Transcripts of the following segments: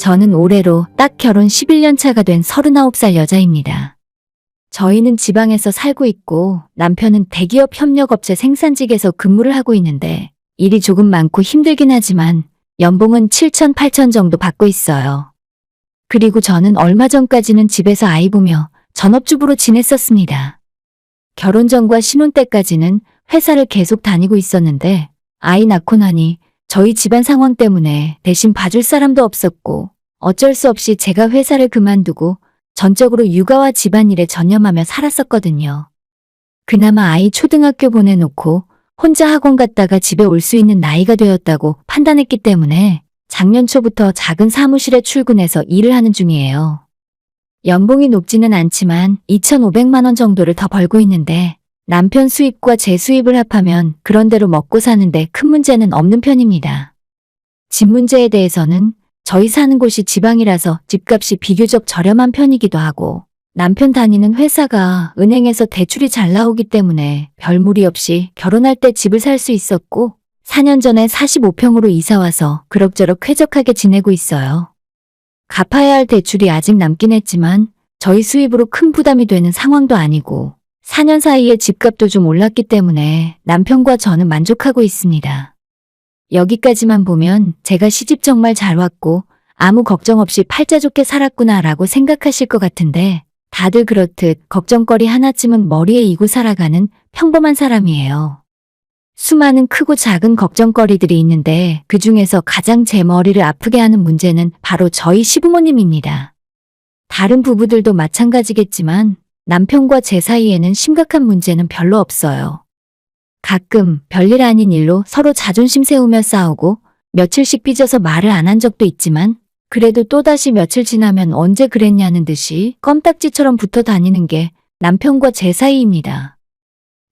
저는 올해로 딱 결혼 11년 차가 된 39살 여자입니다. 저희는 지방에서 살고 있고 남편은 대기업 협력업체 생산직에서 근무를 하고 있는데 일이 조금 많고 힘들긴 하지만 연봉은 7천, 8천 정도 받고 있어요. 그리고 저는 얼마 전까지는 집에서 아이 보며 전업주부로 지냈었습니다. 결혼 전과 신혼 때까지는 회사를 계속 다니고 있었는데 아이 낳고 나니 저희 집안 상황 때문에 대신 봐줄 사람도 없었고 어쩔 수 없이 제가 회사를 그만두고 전적으로 육아와 집안일에 전념하며 살았었거든요. 그나마 아이 초등학교 보내놓고 혼자 학원 갔다가 집에 올 수 있는 나이가 되었다고 판단했기 때문에 작년 초부터 작은 사무실에 출근해서 일을 하는 중이에요. 연봉이 높지는 않지만 2,500만 원 정도를 더 벌고 있는데 남편 수입과 제 수입을 합하면 그런대로 먹고 사는데 큰 문제는 없는 편입니다. 집 문제에 대해서는 저희 사는 곳이 지방이라서 집값이 비교적 저렴한 편이기도 하고 남편 다니는 회사가 은행에서 대출이 잘 나오기 때문에 별 무리 없이 결혼할 때 집을 살 수 있었고 4년 전에 45평으로 이사와서 그럭저럭 쾌적하게 지내고 있어요. 갚아야 할 대출이 아직 남긴 했지만 저희 수입으로 큰 부담이 되는 상황도 아니고 4년 사이에 집값도 좀 올랐기 때문에 남편과 저는 만족하고 있습니다. 여기까지만 보면 제가 시집 정말 잘 왔고 아무 걱정 없이 팔자 좋게 살았구나라고 생각하실 것 같은데 다들 그렇듯 걱정거리 하나쯤은 머리에 이고 살아가는 평범한 사람이에요. 수많은 크고 작은 걱정거리들이 있는데 그중에서 가장 제 머리를 아프게 하는 문제는 바로 저희 시부모님입니다. 다른 부부들도 마찬가지겠지만 남편과 제 사이에는 심각한 문제는 별로 없어요. 가끔 별일 아닌 일로 서로 자존심 세우며 싸우고 며칠씩 삐져서 말을 안 한 적도 있지만 그래도 또다시 며칠 지나면 언제 그랬냐는 듯이 껌딱지처럼 붙어 다니는 게 남편과 제 사이입니다.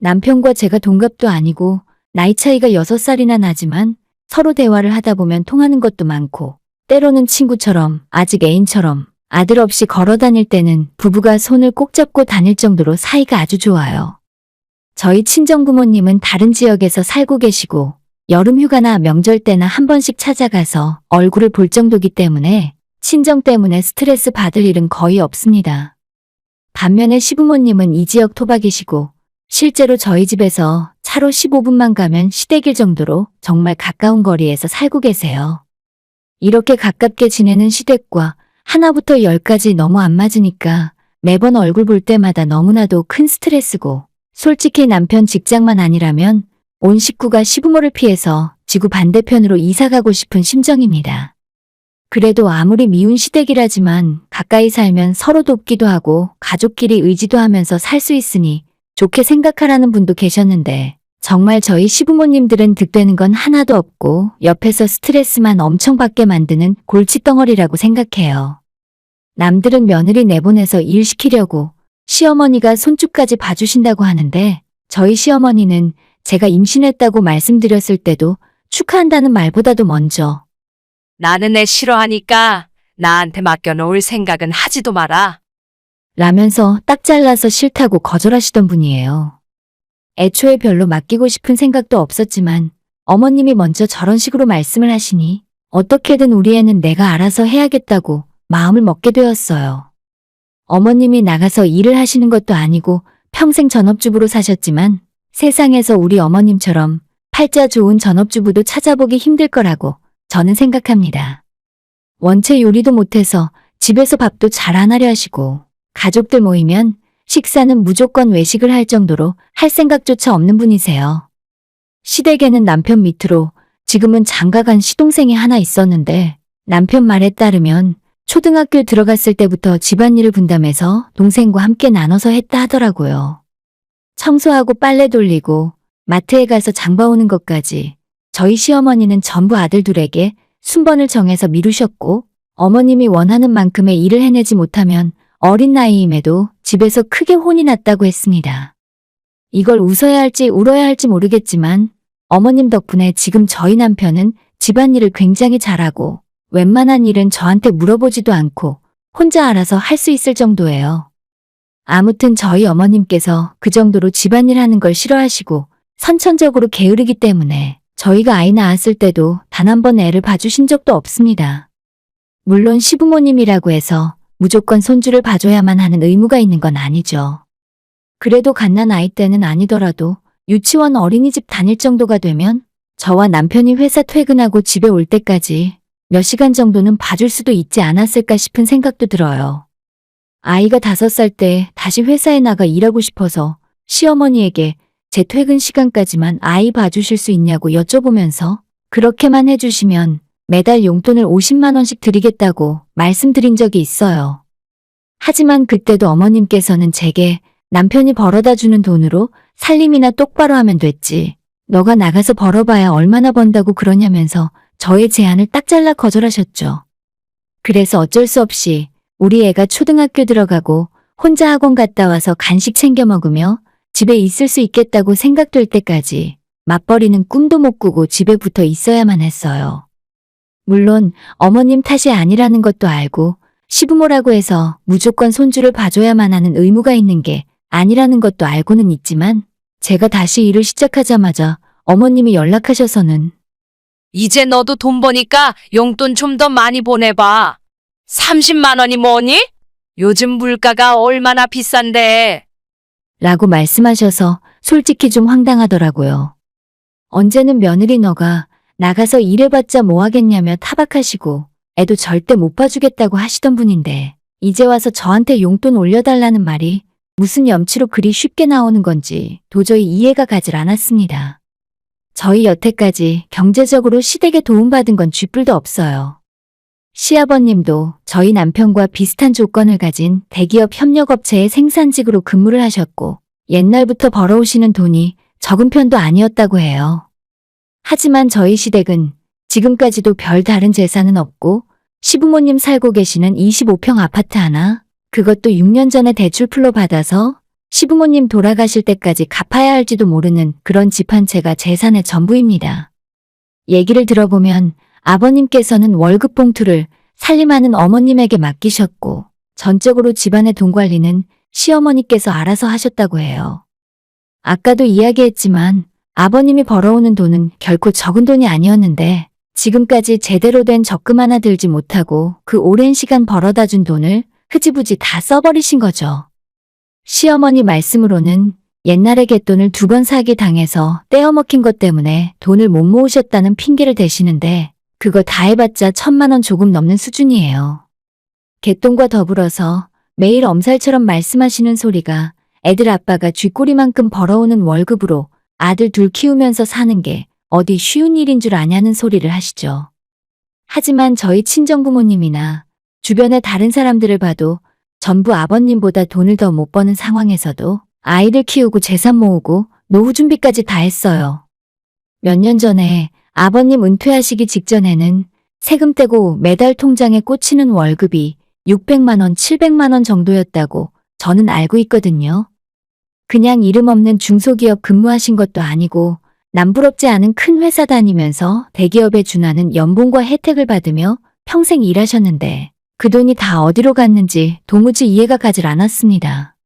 남편과 제가 동갑도 아니고 나이 차이가 6살이나 나지만 서로 대화를 하다 보면 통하는 것도 많고 때로는 친구처럼 아직 애인처럼 아들 없이 걸어 다닐 때는 부부가 손을 꼭 잡고 다닐 정도로 사이가 아주 좋아요. 저희 친정부모님은 다른 지역에서 살고 계시고 여름 휴가나 명절 때나 한 번씩 찾아가서 얼굴을 볼 정도기 때문에 친정 때문에 스트레스 받을 일은 거의 없습니다. 반면에 시부모님은 이 지역 토박이시고 실제로 저희 집에서 차로 15분만 가면 시댁일 정도로 정말 가까운 거리에서 살고 계세요. 이렇게 가깝게 지내는 시댁과 하나부터 10까지 너무 안 맞으니까 매번 얼굴 볼 때마다 너무나도 큰 스트레스고 솔직히 남편 직장만 아니라면 온 식구가 시부모를 피해서 지구 반대편으로 이사가고 싶은 심정입니다. 그래도 아무리 미운 시댁이라지만 가까이 살면 서로 돕기도 하고 가족끼리 의지도 하면서 살 수 있으니 좋게 생각하라는 분도 계셨는데 정말 저희 시부모님들은 득되는 건 하나도 없고 옆에서 스트레스만 엄청 받게 만드는 골칫덩어리라고 생각해요. 남들은 며느리 내보내서 일 시키려고 시어머니가 손주까지 봐주신다고 하는데 저희 시어머니는 제가 임신했다고 말씀드렸을 때도 축하한다는 말보다도 먼저 나는 애 싫어하니까 나한테 맡겨놓을 생각은 하지도 마라. 라면서 딱 잘라서 싫다고 거절하시던 분이에요. 애초에 별로 맡기고 싶은 생각도 없었지만 어머님이 먼저 저런 식으로 말씀을 하시니 어떻게든 우리 애는 내가 알아서 해야겠다고 마음을 먹게 되었어요. 어머님이 나가서 일을 하시는 것도 아니고 평생 전업주부로 사셨지만 세상에서 우리 어머님처럼 팔자 좋은 전업주부도 찾아보기 힘들 거라고 저는 생각합니다. 원체 요리도 못해서 집에서 밥도 잘 안 하려 하시고 가족들 모이면 식사는 무조건 외식을 할 정도로 할 생각조차 없는 분이세요. 시댁에는 남편 밑으로 지금은 장가간 시동생이 하나 있었는데 남편 말에 따르면 초등학교 들어갔을 때부터 집안일을 분담해서 동생과 함께 나눠서 했다 하더라고요. 청소하고 빨래 돌리고 마트에 가서 장 봐오는 것까지 저희 시어머니는 전부 아들 둘에게 순번을 정해서 미루셨고 어머님이 원하는 만큼의 일을 해내지 못하면 어린 나이임에도 집에서 크게 혼이 났다고 했습니다. 이걸 웃어야 할지 울어야 할지 모르겠지만 어머님 덕분에 지금 저희 남편은 집안일을 굉장히 잘하고 웬만한 일은 저한테 물어보지도 않고 혼자 알아서 할 수 있을 정도예요. 아무튼 저희 어머님께서 그 정도로 집안일 하는 걸 싫어하시고 선천적으로 게으르기 때문에 저희가 아이 낳았을 때도 단 한 번 애를 봐주신 적도 없습니다. 물론 시부모님이라고 해서 무조건 손주를 봐줘야만 하는 의무가 있는 건 아니죠. 그래도 갓난 아이 때는 아니더라도 유치원 어린이집 다닐 정도가 되면 저와 남편이 회사 퇴근하고 집에 올 때까지 몇 시간 정도는 봐줄 수도 있지 않았을까 싶은 생각도 들어요. 아이가 5살 때 다시 회사에 나가 일하고 싶어서 시어머니에게 제 퇴근 시간까지만 아이 봐주실 수 있냐고 여쭤보면서 그렇게만 해주시면 매달 용돈을 50만 원씩 드리겠다고 말씀드린 적이 있어요. 하지만 그때도 어머님께서는 제게 남편이 벌어다 주는 돈으로 살림이나 똑바로 하면 됐지. 너가 나가서 벌어봐야 얼마나 번다고 그러냐면서 저의 제안을 딱 잘라 거절하셨죠. 그래서 어쩔 수 없이 우리 애가 초등학교 들어가고 혼자 학원 갔다 와서 간식 챙겨 먹으며 집에 있을 수 있겠다고 생각될 때까지 맞벌이는 꿈도 못 꾸고 집에 붙어 있어야만 했어요. 물론 어머님 탓이 아니라는 것도 알고 시부모라고 해서 무조건 손주를 봐줘야만 하는 의무가 있는 게 아니라는 것도 알고는 있지만 제가 다시 일을 시작하자마자 어머님이 연락하셔서는 이제 너도 돈 버니까 용돈 좀 더 많이 보내봐. 30만 원이 뭐니? 요즘 물가가 얼마나 비싼데. 라고 말씀하셔서 솔직히 좀 황당하더라고요. 언제는 며느리 너가 나가서 일해봤자 뭐 하겠냐며 타박하시고 애도 절대 못 봐주겠다고 하시던 분인데 이제 와서 저한테 용돈 올려달라는 말이 무슨 염치로 그리 쉽게 나오는 건지 도저히 이해가 가질 않았습니다. 저희 여태까지 경제적으로 시댁에 도움받은 건 쥐뿔도 없어요. 시아버님도 저희 남편과 비슷한 조건을 가진 대기업 협력업체의 생산직으로 근무를 하셨고 옛날부터 벌어오시는 돈이 적은 편도 아니었다고 해요. 하지만 저희 시댁은 지금까지도 별 다른 재산은 없고 시부모님 살고 계시는 25평 아파트 하나, 그것도 6년 전에 대출 풀로 받아서 시부모님 돌아가실 때까지 갚아야 할지도 모르는 그런 집 한 채가 재산의 전부입니다. 얘기를 들어보면 아버님께서는 월급 봉투를 살림하는 어머님에게 맡기셨고 전적으로 집안의 돈 관리는 시어머니께서 알아서 하셨다고 해요. 아까도 이야기했지만 아버님이 벌어오는 돈은 결코 적은 돈이 아니었는데 지금까지 제대로 된 적금 하나 들지 못하고 그 오랜 시간 벌어다 준 돈을 흐지부지 다 써버리신 거죠. 시어머니 말씀으로는 옛날에 갯돈을 2번 사기 당해서 떼어먹힌 것 때문에 돈을 못 모으셨다는 핑계를 대시는데 그거 다 해봤자 1,000만 원 조금 넘는 수준이에요. 갯돈과 더불어서 매일 엄살처럼 말씀하시는 소리가 애들 아빠가 쥐꼬리만큼 벌어오는 월급으로 아들 둘 키우면서 사는 게 어디 쉬운 일인 줄 아냐는 소리를 하시죠. 하지만 저희 친정부모님이나 주변의 다른 사람들을 봐도 전부 아버님보다 돈을 더 못 버는 상황에서도 아이들 키우고 재산 모으고 노후 준비까지 다 했어요. 몇 년 전에 아버님 은퇴하시기 직전에는 세금 떼고 매달 통장에 꽂히는 월급이 600만 원, 700만 원 정도였다고 저는 알고 있거든요. 그냥 이름 없는 중소기업 근무하신 것도 아니고 남부럽지 않은 큰 회사 다니면서 대기업에 준하는 연봉과 혜택을 받으며 평생 일하셨는데 그 돈이 다 어디로 갔는지 도무지 이해가 가질 않았습니다.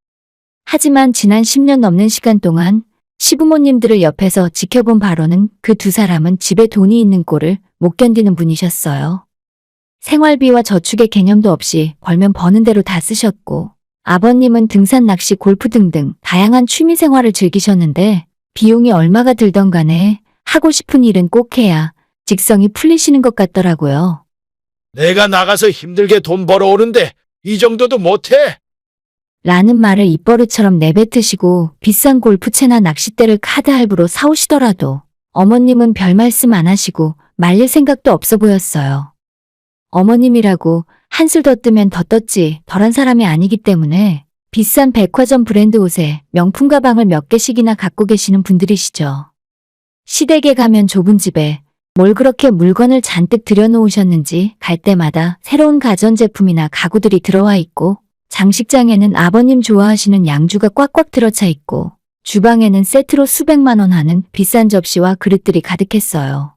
하지만 지난 10년 넘는 시간 동안 시부모님들을 옆에서 지켜본 바로는 그 2사람은 집에 돈이 있는 꼴을 못 견디는 분이셨어요. 생활비와 저축의 개념도 없이 벌면 버는 대로 다 쓰셨고 아버님은 등산, 낚시, 골프 등등 다양한 취미 생활을 즐기셨는데 비용이 얼마가 들던 간에 하고 싶은 일은 꼭 해야 직성이 풀리시는 것 같더라고요. 내가 나가서 힘들게 돈 벌어오는데 이 정도도 못해? 라는 말을 입버릇처럼 내뱉으시고 비싼 골프채나 낚싯대를 카드 할부로 사오시더라도 어머님은 별 말씀 안 하시고 말릴 생각도 없어 보였어요. 어머님이라고 한술 더 뜨면 더 떴지 덜한 사람이 아니기 때문에 비싼 백화점 브랜드 옷에 명품 가방을 몇 개씩이나 갖고 계시는 분들이시죠. 시댁에 가면 좁은 집에 뭘 그렇게 물건을 잔뜩 들여놓으셨는지 갈 때마다 새로운 가전제품이나 가구들이 들어와 있고 장식장에는 아버님 좋아하시는 양주가 꽉꽉 들어차 있고 주방에는 세트로 수백만 원 하는 비싼 접시와 그릇들이 가득했어요.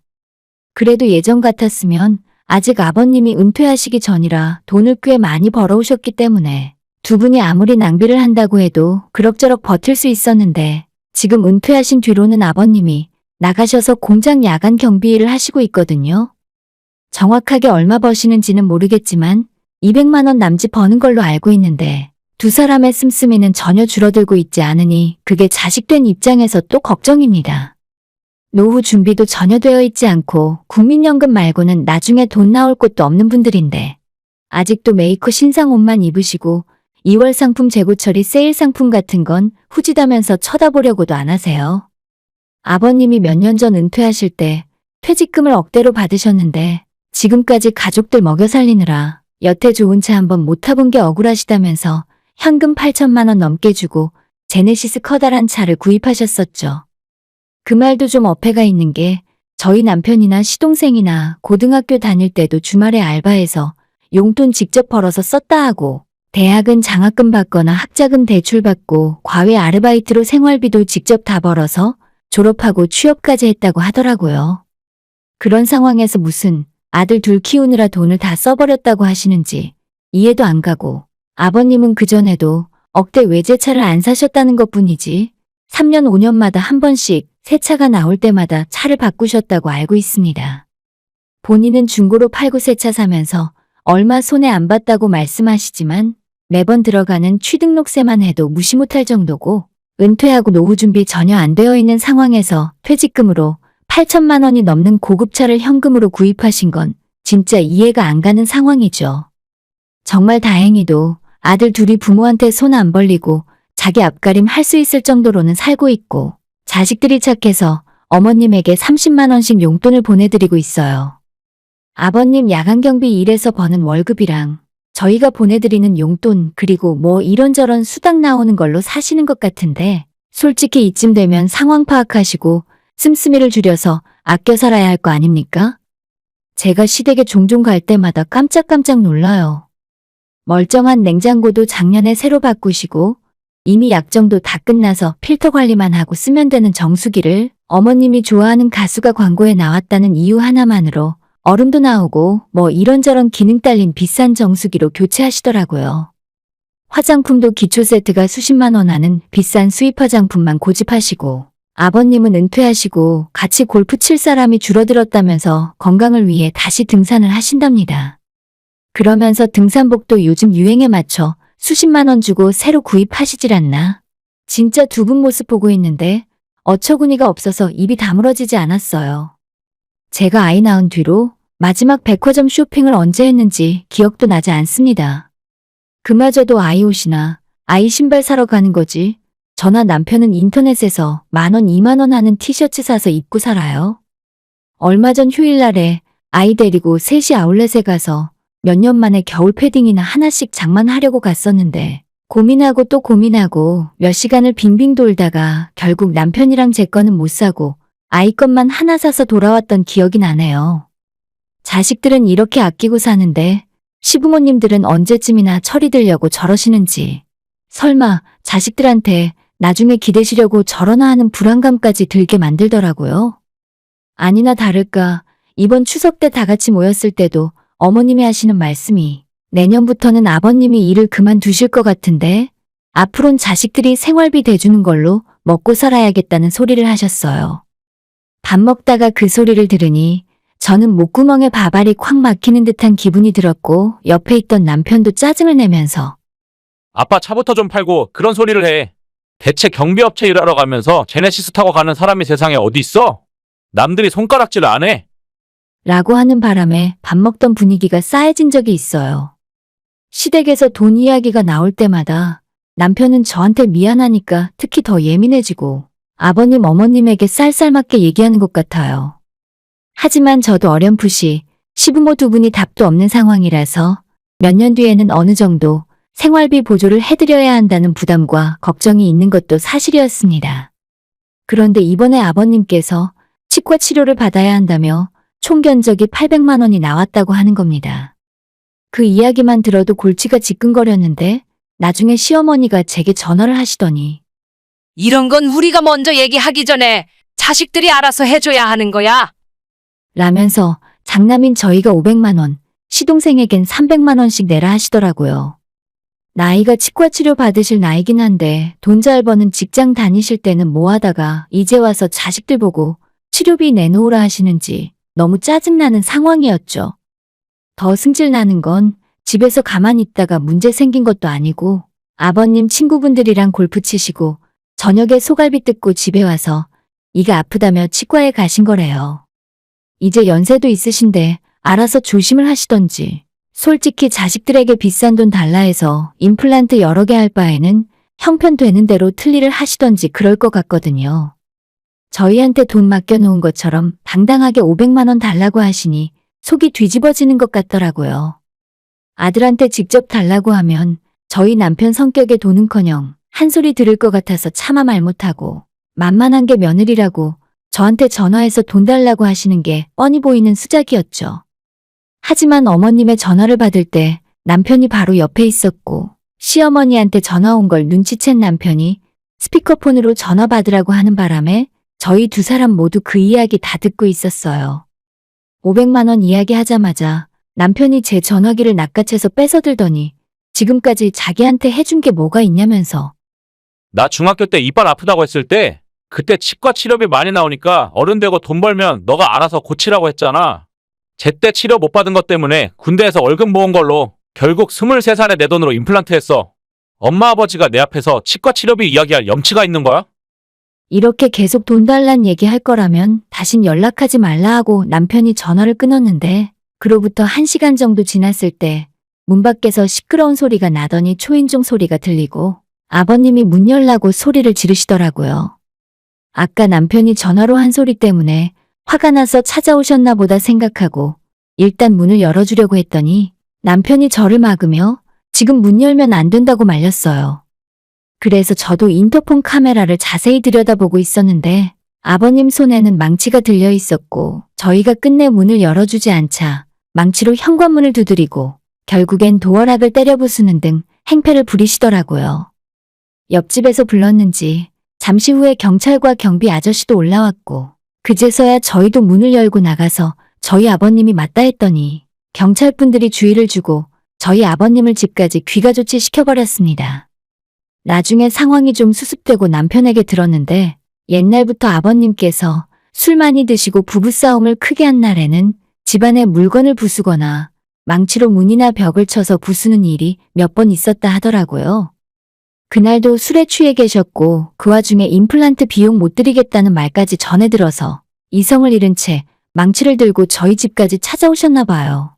그래도 예전 같았으면 아직 아버님이 은퇴하시기 전이라 돈을 꽤 많이 벌어오셨기 때문에 두 분이 아무리 낭비를 한다고 해도 그럭저럭 버틸 수 있었는데 지금 은퇴하신 뒤로는 아버님이 나가셔서 공장 야간 경비 일을 하시고 있거든요. 정확하게 얼마 버시는지는 모르겠지만 200만 원 남짓 버는 걸로 알고 있는데 두 사람의 씀씀이는 전혀 줄어들고 있지 않으니 그게 자식된 입장에서 또 걱정입니다. 노후 준비도 전혀 되어 있지 않고 국민연금 말고는 나중에 돈 나올 곳도 없는 분들인데 아직도 메이커 신상 옷만 입으시고 2월 상품 재고 처리 세일 상품 같은 건 후지다면서 쳐다보려고도 안 하세요. 아버님이 몇 년 전 은퇴하실 때 퇴직금을 억대로 받으셨는데 지금까지 가족들 먹여 살리느라 여태 좋은 차 한번 못 타본 게 억울하시다면서 현금 8천만 원 넘게 주고 제네시스 커다란 차를 구입하셨었죠. 그 말도 좀 어폐가 있는 게 저희 남편이나 시동생이나 고등학교 다닐 때도 주말에 알바해서 용돈 직접 벌어서 썼다 하고 대학은 장학금 받거나 학자금 대출 받고 과외 아르바이트로 생활비도 직접 다 벌어서 졸업하고 취업까지 했다고 하더라고요. 그런 상황에서 무슨 아들 둘 키우느라 돈을 다 써버렸다고 하시는지 이해도 안 가고 아버님은 그전에도 억대 외제차를 안 사셨다는 것뿐이지 3년 5년마다 한 번씩 새 차가 나올 때마다 차를 바꾸셨다고 알고 있습니다. 본인은 중고로 팔고 새 차 사면서 얼마 손해 안 봤다고 말씀하시지만 매번 들어가는 취등록세만 해도 무시 못할 정도고 은퇴하고 노후 준비 전혀 안 되어 있는 상황에서 퇴직금으로 8천만 원이 넘는 고급차를 현금으로 구입하신 건 진짜 이해가 안 가는 상황이죠. 정말 다행히도 아들 둘이 부모한테 손 안 벌리고 자기 앞가림 할 수 있을 정도로는 살고 있고 자식들이 착해서 어머님에게 30만 원씩 용돈을 보내드리고 있어요. 아버님 야간 경비 일해서 버는 월급이랑 저희가 보내드리는 용돈 그리고 뭐 이런저런 수당 나오는 걸로 사시는 것 같은데 솔직히 이쯤 되면 상황 파악하시고 씀씀이를 줄여서 아껴 살아야 할 거 아닙니까? 제가 시댁에 종종 갈 때마다 깜짝깜짝 놀라요. 멀쩡한 냉장고도 작년에 새로 바꾸시고 이미 약정도 다 끝나서 필터 관리만 하고 쓰면 되는 정수기를 어머님이 좋아하는 가수가 광고에 나왔다는 이유 하나만으로 얼음도 나오고 뭐 이런저런 기능 딸린 비싼 정수기로 교체하시더라고요. 화장품도 기초 세트가 수십만 원 하는 비싼 수입 화장품만 고집하시고 아버님은 은퇴하시고 같이 골프 칠 사람이 줄어들었다면서 건강을 위해 다시 등산을 하신답니다. 그러면서 등산복도 요즘 유행에 맞춰 수십만 원 주고 새로 구입하시질 않나. 진짜 두 분 모습 보고 있는데 어처구니가 없어서 입이 다물어지지 않았어요. 제가 아이 낳은 뒤로 마지막 백화점 쇼핑을 언제 했는지 기억도 나지 않습니다. 그마저도 아이 옷이나 아이 신발 사러 가는 거지. 저나 남편은 인터넷에서 10,000원, 20,000원 하는 티셔츠 사서 입고 살아요. 얼마 전 휴일날에 아이 데리고 셋이 아울렛에 가서 몇 년 만에 겨울 패딩이나 하나씩 장만하려고 갔었는데 고민하고 또 고민하고 몇 시간을 빙빙 돌다가 결국 남편이랑 제 거는 못 사고 아이 것만 하나 사서 돌아왔던 기억이 나네요. 자식들은 이렇게 아끼고 사는데 시부모님들은 언제쯤이나 철이 들려고 저러시는지 설마 자식들한테 나중에 기대시려고 저러나 하는 불안감까지 들게 만들더라고요. 아니나 다를까 이번 추석 때 다 같이 모였을 때도 어머님이 하시는 말씀이 내년부터는 아버님이 일을 그만두실 것 같은데 앞으론 자식들이 생활비 대주는 걸로 먹고 살아야겠다는 소리를 하셨어요. 밥 먹다가 그 소리를 들으니 저는 목구멍에 밥알이 콱 막히는 듯한 기분이 들었고 옆에 있던 남편도 짜증을 내면서 아빠 차부터 좀 팔고 그런 소리를 해. 대체 경비업체 일하러 가면서 제네시스 타고 가는 사람이 세상에 어디 있어? 남들이 손가락질 안 해. 라고 하는 바람에 밥 먹던 분위기가 싸해진 적이 있어요. 시댁에서 돈 이야기가 나올 때마다 남편은 저한테 미안하니까 특히 더 예민해지고 아버님 어머님에게 쌀쌀맞게 얘기하는 것 같아요. 하지만 저도 어렴풋이 시부모 두 분이 답도 없는 상황이라서 몇 년 뒤에는 어느 정도 생활비 보조를 해드려야 한다는 부담과 걱정이 있는 것도 사실이었습니다. 그런데 이번에 아버님께서 치과 치료를 받아야 한다며 총 견적이 800만 원이 나왔다고 하는 겁니다. 그 이야기만 들어도 골치가 지끈거렸는데 나중에 시어머니가 제게 전화를 하시더니 이런 건 우리가 먼저 얘기하기 전에 자식들이 알아서 해줘야 하는 거야. 라면서 장남인 저희가 500만 원, 시동생에겐 300만 원씩 내라 하시더라고요. 나이가 치과 치료 받으실 나이긴 한데 돈 잘 버는 직장 다니실 때는 뭐 하다가 이제 와서 자식들 보고 치료비 내놓으라 하시는지 너무 짜증나는 상황이었죠. 더 승질 나는 건 집에서 가만히 있다가 문제 생긴 것도 아니고 아버님 친구분들이랑 골프 치시고 저녁에 소갈비 뜯고 집에 와서 이가 아프다며 치과에 가신 거래요. 이제 연세도 있으신데 알아서 조심을 하시던지. 솔직히 자식들에게 비싼 돈 달라 해서 임플란트 여러 개 할 바에는 형편되는 대로 틀니를 하시던지 그럴 것 같거든요. 저희한테 돈 맡겨놓은 것처럼 당당하게 500만 원 달라고 하시니 속이 뒤집어지는 것 같더라고요. 아들한테 직접 달라고 하면 저희 남편 성격에 돈은커녕 한 소리 들을 것 같아서 차마 말 못하고 만만한 게 며느리라고 저한테 전화해서 돈 달라고 하시는 게 뻔히 보이는 수작이었죠. 하지만 어머님의 전화를 받을 때 남편이 바로 옆에 있었고 시어머니한테 전화 온 걸 눈치챈 남편이 스피커폰으로 전화 받으라고 하는 바람에 저희 두 사람 모두 그 이야기 다 듣고 있었어요. 500만 원 이야기 하자마자 남편이 제 전화기를 낚아채서 뺏어들더니 지금까지 자기한테 해준 게 뭐가 있냐면서. 나 중학교 때 이빨 아프다고 했을 때 그때 치과 치료비 많이 나오니까 어른 되고 돈 벌면 너가 알아서 고치라고 했잖아. 제때 치료 못 받은 것 때문에 군대에서 월급 모은 걸로 결국 23살에 내 돈으로 임플란트 했어. 엄마 아버지가 내 앞에서 치과 치료비 이야기할 염치가 있는 거야? 이렇게 계속 돈 달란 얘기 할 거라면 다신 연락하지 말라 하고 남편이 전화를 끊었는데 그로부터 1시간 정도 지났을 때 문 밖에서 시끄러운 소리가 나더니 초인종 소리가 들리고 아버님이 문 열라고 소리를 지르시더라고요. 아까 남편이 전화로 한 소리 때문에 화가 나서 찾아오셨나 보다 생각하고 일단 문을 열어주려고 했더니 남편이 저를 막으며 지금 문 열면 안 된다고 말렸어요. 그래서 저도 인터폰 카메라를 자세히 들여다보고 있었는데 아버님 손에는 망치가 들려 있었고 저희가 끝내 문을 열어주지 않자 망치로 현관문을 두드리고 결국엔 도어락을 때려 부수는 등 행패를 부리시더라고요. 옆집에서 불렀는지 잠시 후에 경찰과 경비 아저씨도 올라왔고 그제서야 저희도 문을 열고 나가서 저희 아버님이 맞다 했더니 경찰분들이 주의를 주고 저희 아버님을 집까지 귀가조치 시켜버렸습니다. 나중에 상황이 좀 수습되고 남편에게 들었는데 옛날부터 아버님께서 술 많이 드시고 부부싸움을 크게 한 날에는 집안에 물건을 부수거나 망치로 문이나 벽을 쳐서 부수는 일이 몇 번 있었다 하더라고요. 그날도 술에 취해 계셨고 그 와중에 임플란트 비용 못 드리겠다는 말까지 전해 들어서 이성을 잃은 채 망치를 들고 저희 집까지 찾아오셨나 봐요.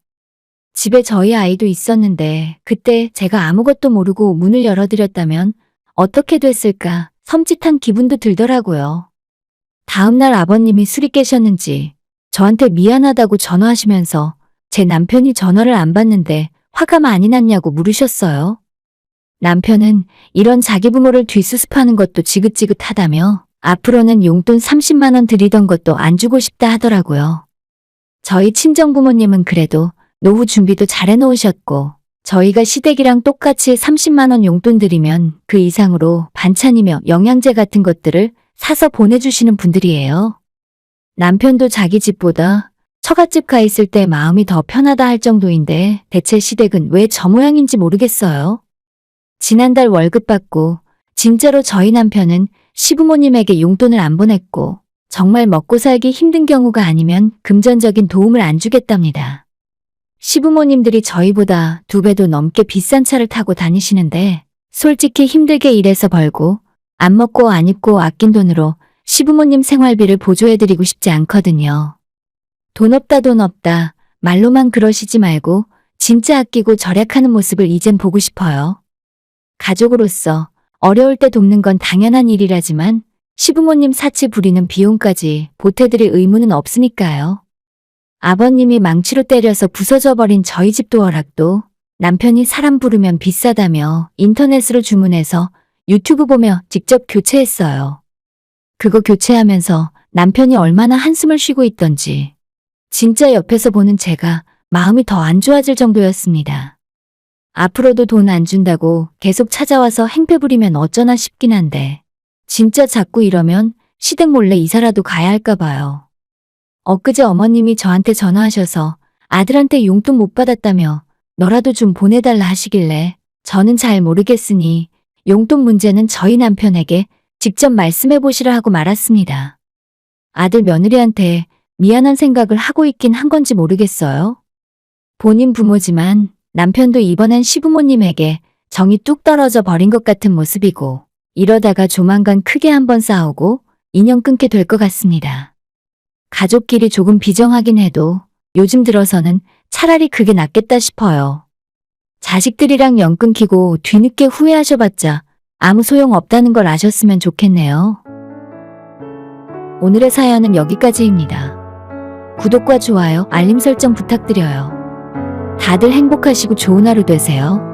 집에 저희 아이도 있었는데 그때 제가 아무것도 모르고 문을 열어드렸다면 어떻게 됐을까 섬찟한 기분도 들더라고요. 다음날 아버님이 술이 깨셨는지 저한테 미안하다고 전화하시면서 제 남편이 전화를 안 받는데 화가 많이 났냐고 물으셨어요. 남편은 이런 자기 부모를 뒷수습하는 것도 지긋지긋하다며 앞으로는 용돈 30만 원 드리던 것도 안 주고 싶다 하더라고요. 저희 친정부모님은 그래도 노후 준비도 잘 해놓으셨고 저희가 시댁이랑 똑같이 30만 원 용돈 드리면 그 이상으로 반찬이며 영양제 같은 것들을 사서 보내주시는 분들이에요. 남편도 자기 집보다 처갓집 가 있을 때 마음이 더 편하다 할 정도인데 대체 시댁은 왜 저 모양인지 모르겠어요. 지난달 월급 받고 진짜로 저희 남편은 시부모님에게 용돈을 안 보냈고 정말 먹고 살기 힘든 경우가 아니면 금전적인 도움을 안 주겠답니다. 시부모님들이 저희보다 2배도 넘게 비싼 차를 타고 다니시는데 솔직히 힘들게 일해서 벌고 안 먹고 안 입고 아낀 돈으로 시부모님 생활비를 보조해드리고 싶지 않거든요. 돈 없다 돈 없다 말로만 그러시지 말고 진짜 아끼고 절약하는 모습을 이젠 보고 싶어요. 가족으로서 어려울 때 돕는 건 당연한 일이라지만 시부모님 사치 부리는 비용까지 보태드릴 의무는 없으니까요. 아버님이 망치로 때려서 부서져 버린 저희 집 도어락도 남편이 사람 부르면 비싸다며 인터넷으로 주문해서 유튜브 보며 직접 교체했어요. 그거 교체하면서 남편이 얼마나 한숨을 쉬고 있던지 진짜 옆에서 보는 제가 마음이 더 안 좋아질 정도였습니다. 앞으로도 돈 안 준다고 계속 찾아와서 행패 부리면 어쩌나 싶긴 한데 진짜 자꾸 이러면 시댁 몰래 이사라도 가야 할까 봐요. 엊그제 어머님이 저한테 전화하셔서 아들한테 용돈 못 받았다며 너라도 좀 보내달라 하시길래 저는 잘 모르겠으니 용돈 문제는 저희 남편에게 직접 말씀해 보시라 하고 말았습니다. 아들 며느리한테 미안한 생각을 하고 있긴 한 건지 모르겠어요. 본인 부모지만 남편도 입원한 시부모님에게 정이 뚝 떨어져 버린 것 같은 모습이고, 이러다가 조만간 크게 한번 싸우고 인연 끊게 될 것 같습니다. 가족끼리 조금 비정하긴 해도 요즘 들어서는 차라리 그게 낫겠다 싶어요. 자식들이랑 연 끊기고 뒤늦게 후회하셔봤자 아무 소용 없다는 걸 아셨으면 좋겠네요. 오늘의 사연은 여기까지입니다. 구독과 좋아요, 알림 설정 부탁드려요. 다들 행복하시고 좋은 하루 되세요.